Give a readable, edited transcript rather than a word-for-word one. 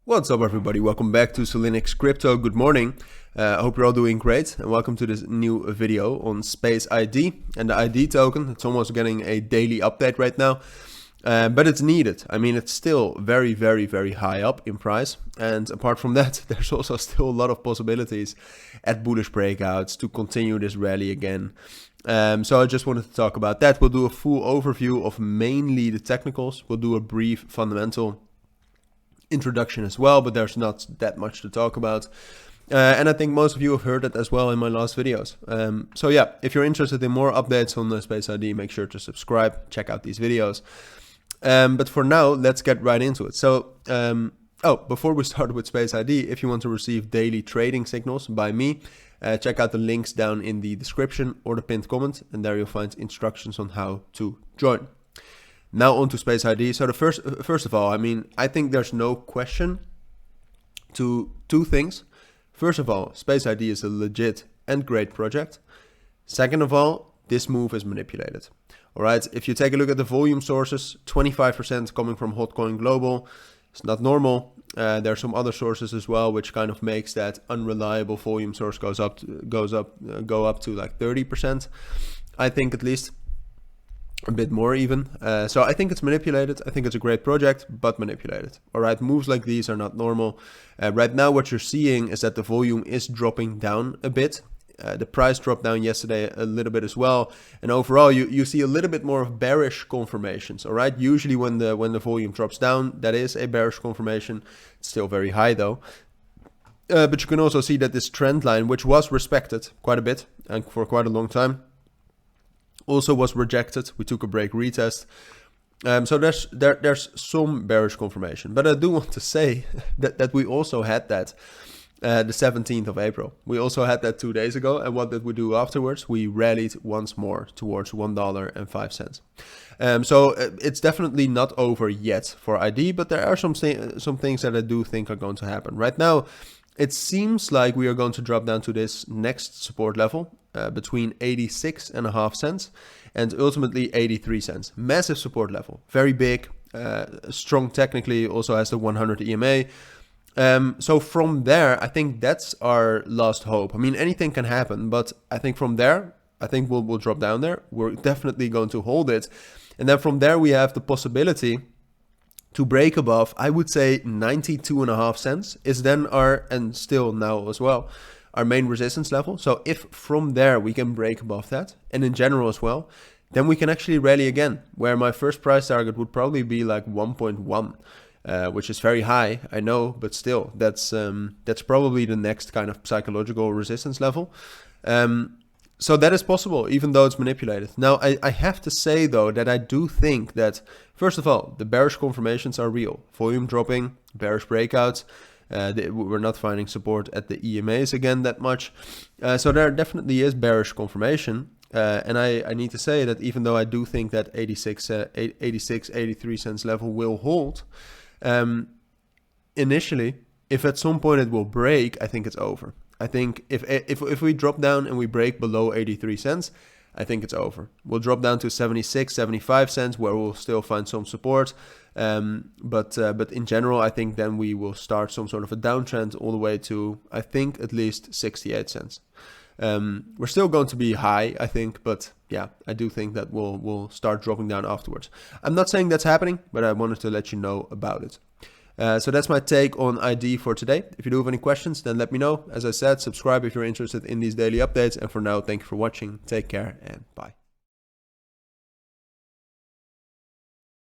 What's up everybody, welcome back to Cilinix Crypto. Good morning, I hope you're all doing great and welcome to this new video on Space ID and the ID token. It's almost getting a daily update right now, but it's needed. I mean, it's still very high up in price, and apart from that there's also still a lot of possibilities at bullish breakouts to continue this rally again. So I just wanted to talk about that. We'll do a full overview of mainly the technicals. We'll do a brief fundamental introduction as well, but there's not that much to talk about, and I think most of you have heard it as well in my last videos. So yeah, if you're interested in more updates on the Space ID, make sure to subscribe, check out these videos. But for now, let's get right into it. So before we start with Space ID, if you want to receive daily trading signals by me, check out the links down in the description or the pinned comment, and there you'll find instructions on how to join. Now on to Space ID. So the first of all, I mean, I think there's no question to two things. First of all, Space ID is a legit and great project. Second of all, this move is manipulated. All right, if you take a look at the volume sources, 25% coming from Hotcoin Global. It's not normal. There are some other sources as well, which kind of makes that unreliable volume source go up to like 30%. I think at least. A bit more even. So I think it's manipulated. I think it's a great project, but manipulated. All right, moves like these are not normal. Right now what you're seeing is that the volume is dropping down a bit. The price dropped down yesterday a little bit as well. And overall you see a little bit more of bearish confirmations. All right, usually when the volume drops down, that is a bearish confirmation. It's still very high though. But you can also see that this trend line, which was respected quite a bit and for quite a long time, also was rejected. We took a break retest. So there's some bearish confirmation, but I do want to say that we also had that the 17th of April. We also had that 2 days ago, and what did we do afterwards? We rallied once more towards $1.05. So it's definitely not over yet for ID, but there are some things that I do think are going to happen. Right now, it seems like we are going to drop down to this next support level between 86.5 cents and ultimately 83 cents. Massive support level, very big, strong technically, also has the 100 EMA. So from there, I think that's our last hope. I mean, anything can happen, but I think from there, I think we'll drop down there. We're definitely going to hold it. And then from there, we have the possibility to break above, I would say 92.5 cents is then our, and still now as well, our main resistance level. So if from there we can break above that, and in general as well, then we can actually rally again, where my first price target would probably be like 1.1, which is very high, I know, but still, that's probably the next kind of psychological resistance level. So that is possible, even though it's manipulated. Now, I have to say, though, that I do think that, first of all, the bearish confirmations are real. Volume dropping, bearish breakouts. We're not finding support at the EMAs again that much. So there definitely is bearish confirmation. And I need to say that even though I do think that 83 cents level will hold, initially, if at some point it will break, I think it's over. I think if we drop down and we break below 83 cents, I think it's over. We'll drop down to 76, 75 cents, where we'll still find some support. But in general, I think then we will start some sort of a downtrend all the way to, I think, at least 68 cents. We're still going to be high, I think, but yeah, I do think that we'll start dropping down afterwards. I'm not saying that's happening, but I wanted to let you know about it. So that's my take on ID for today. If you do have any questions, then let me know. As I said, subscribe if you're interested in these daily updates. And for now, thank you for watching. Take care and bye.